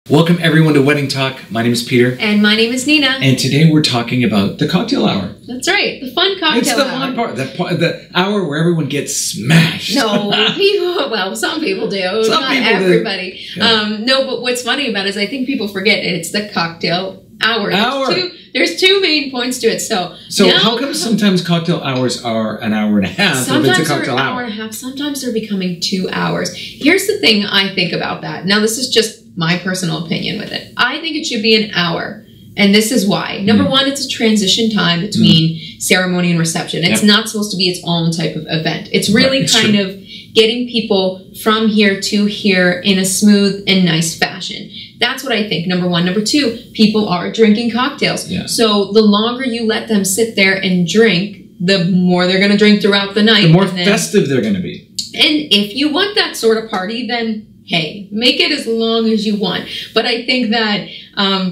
Welcome everyone to Wedding Talk. My name is Peter. And my name is Nina. And today we're talking about the cocktail hour. That's right, the fun cocktail hour. It's the fun part, the hour where everyone gets smashed. No, some people do, not everybody. Yeah. No, but what's funny about it is I think people forget it's the cocktail hour. There's two main points to it. So now, how come sometimes cocktail hours are an hour and a half? Sometimes they're an hour and a half. Sometimes they're becoming 2 hours. Here's the thing I think about that. Now, this is just my personal opinion with it. I think it should be an hour. And this is why. Number one, it's a transition time between ceremony and reception. It's not supposed to be its own type of event. It's really kind of getting people from here to here in a smooth and nice fashion. That's what I think, number one. Number two, people are drinking cocktails. Yeah. So the longer you let them sit there and drink, the more they're going to drink throughout the night. The more festive they're going to be. And if you want that sort of party, then hey, make it as long as you want. But I think that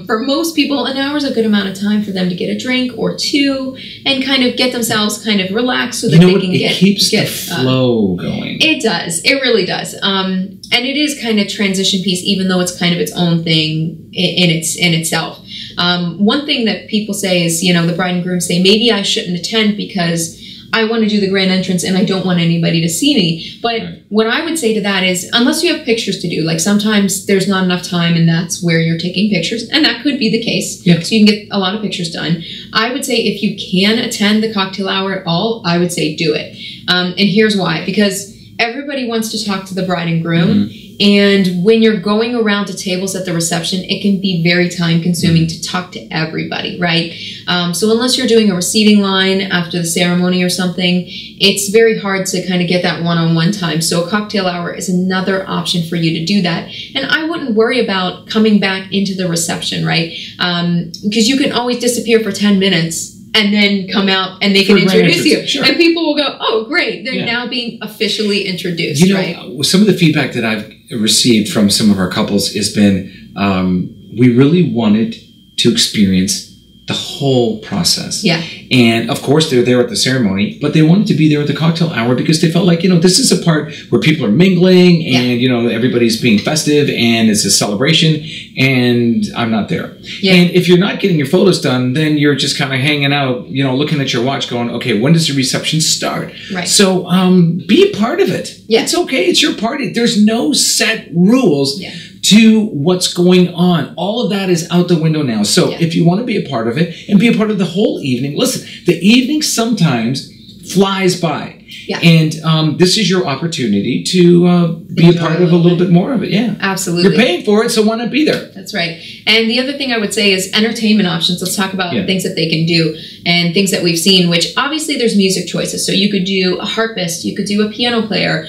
for most people, an hour is a good amount of time for them to get a drink or two and kind of get themselves kind of relaxed so that they can get... It keeps the flow going. It does. It really does. And it is kind of transition piece, even though it's kind of its own thing in itself. One thing that people say is, you know, the bride and groom say, maybe I shouldn't attend because I want to do the grand entrance and I don't want anybody to see me. But what I would say to that is, unless you have pictures to do, like sometimes there's not enough time and that's where you're taking pictures, and that could be the case. Yep. So you can get a lot of pictures done. I would say if you can attend the cocktail hour at all, I would say do it. And here's why. Because everybody wants to talk to the bride and groom. And when you're going around to tables at the reception, it can be very time consuming to talk to everybody, right? So unless you're doing a receiving line after the ceremony or something, it's very hard to kind of get that one-on-one time. So a cocktail hour is another option for you to do that. And I wouldn't worry about coming back into the reception, right? Because you can always disappear for 10 minutes and then come out and they can introduce you. Sure. And people will go, oh, great. They're now being officially introduced, some of the feedback that I've received from some of our couples has been, we really wanted to experience the whole process. Yeah. And of course they're there at the ceremony, but they wanted to be there at the cocktail hour because they felt like, you know, this is a part where people are mingling and, you know, everybody's being festive and it's a celebration and I'm not there. Yeah. And if you're not getting your photos done, then you're just kind of hanging out, you know, looking at your watch going, okay, when does the reception start? Right. So be a part of it. Yeah. It's okay. It's your party. There's no set rules to what's going on. All of that is out the window now. So if you want to be a part of it and be a part of the whole evening, listen, the evening sometimes flies by. Yeah. And this is your opportunity to be a part of a little bit more of it. Yeah. Absolutely. You're paying for it, so why not be there? That's right. And the other thing I would say is entertainment options. Let's talk about things that they can do and things that we've seen, which obviously there's music choices. So you could do a harpist, you could do a piano player,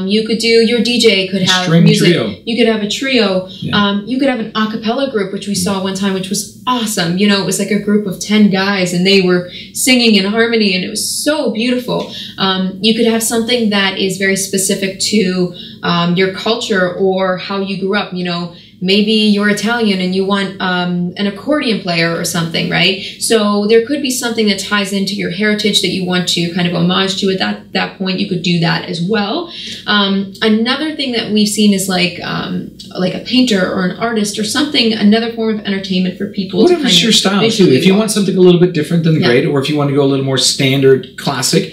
you could do, your DJ could have music. Trio. You could have a trio. Yeah. You could have an a cappella group, which we saw one time, which was awesome. You know, it was like a group of 10 guys and they were singing in harmony and it was so beautiful. You could have something that is very specific to your culture or how you grew up. You know, maybe you're Italian and you want an accordion player or something, right? So there could be something that ties into your heritage that you want to kind of homage to at that point. You could do that as well. Another thing that we've seen is like a painter or an artist or something, another form of entertainment for people. Whatever's your style too. If you want something a little bit different than great, or if you want to go a little more standard classic,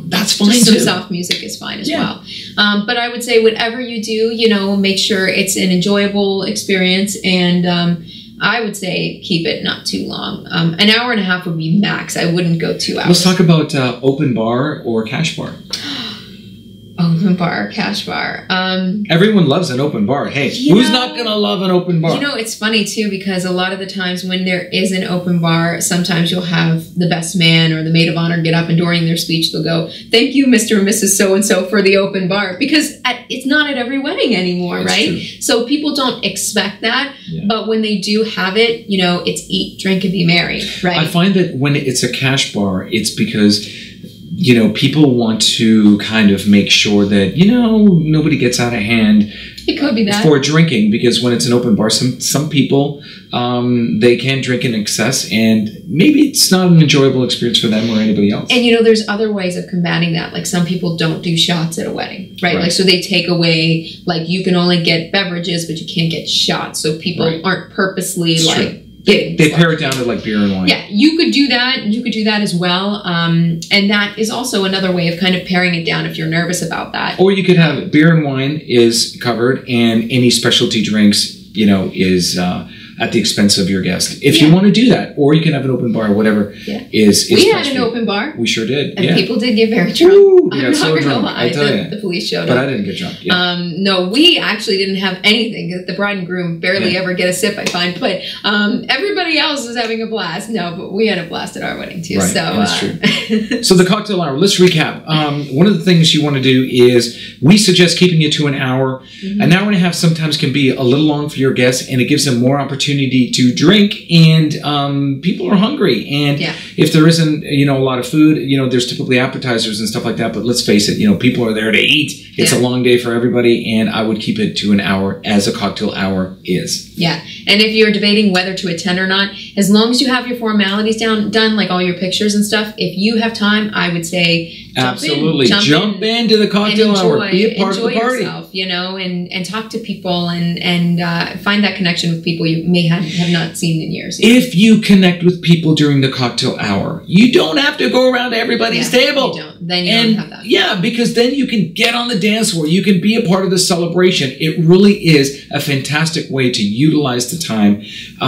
that's fine too. Some soft music is fine as well. But I would say whatever you do, you know, make sure it's an enjoyable experience and I would say keep it not too long. An hour and a half would be max. I wouldn't go 2 hours. Let's talk about open bar or cash bar. Open bar, cash bar. Everyone loves an open bar. Hey, who's not going to love an open bar? You know, it's funny too because a lot of the times when there is an open bar, sometimes you'll have the best man or the maid of honor get up and during their speech they'll go, thank you, Mr. and Mrs. So-and-so for the open bar. Because it's not at every wedding anymore, right? True. So people don't expect that. Yeah. But when they do have it, you know, it's eat, drink, and be merry, right? I find that when it's a cash bar, it's because, you know, people want to kind of make sure that, you know, nobody gets out of hand. It could be that. For drinking, because when it's an open bar, some people, they can drink in excess, and maybe it's not an enjoyable experience for them or anybody else. And, you know, there's other ways of combating that. Like, some people don't do shots at a wedding, right? Like, so they take away, like, you can only get beverages, but you can't get shots. So people aren't purposely, they pare it down to like beer and wine. Yeah, you could do that. You could do that as well. And that is also another way of kind of paring it down if you're nervous about that. Or you could have beer and wine is covered, and any specialty drinks, you know, is at the expense of your guest. If you want to do that, or you can have an open bar, whatever is we had an open bar. We sure did. And people did get very drunk. Ooh, I'm not so gonna drunk. lie. I tell you. The police showed but up. I didn't get drunk. No, we actually didn't have anything. The bride and groom barely ever get a sip, I find. But everybody else was having a blast. No, but we had a blast at our wedding too. Right, so that's true. So the cocktail hour, let's recap. One of the things you want to do is we suggest keeping it to an hour. An hour and a half sometimes can be a little long for your guests, and it gives them more opportunity to drink, and people are hungry, and if there isn't, you know, a lot of food, you know, there's typically appetizers and stuff like that, but let's face it, you know, people are there to eat. It's a long day for everybody, and I would keep it to an hour, as a cocktail hour is. Yeah, and if you're debating whether to attend or not, as long as you have your formalities done, like all your pictures and stuff, if you have time, I would say jump into the cocktail hour, be a part of the party. Yourself, you know, and talk to people, and find that connection with people you may have not seen in years. If you connect with people during the cocktail hour, you don't have to go around to everybody's table. You don't. Then you don't have that. Yeah, because then you can get on the dance floor. You can be a part of the celebration. It really is a fantastic way to utilize the time.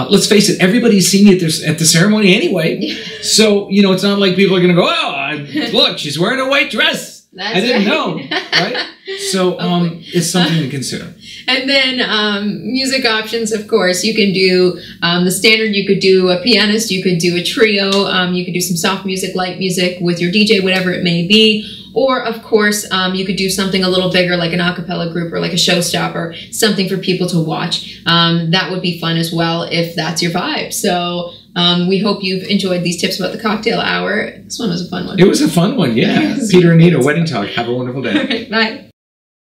Let's face it, everybody's seen you at the ceremony anyway. So, you know, it's not like people are going to go, oh, look, she's wearing a white dress. I didn't know, right? So it's something to consider. And then music options, of course. You can do the standard. You could do a pianist. You could do a trio. You could do some soft music, light music with your DJ, whatever it may be. Or, of course, you could do something a little bigger, like an a cappella group or like a showstopper, something for people to watch. That would be fun as well if that's your vibe. So we hope you've enjoyed these tips about the cocktail hour. This one was a fun one. It was a fun one, yeah. Peter and Anita, Wedding Talk. Have a wonderful day. All right, bye.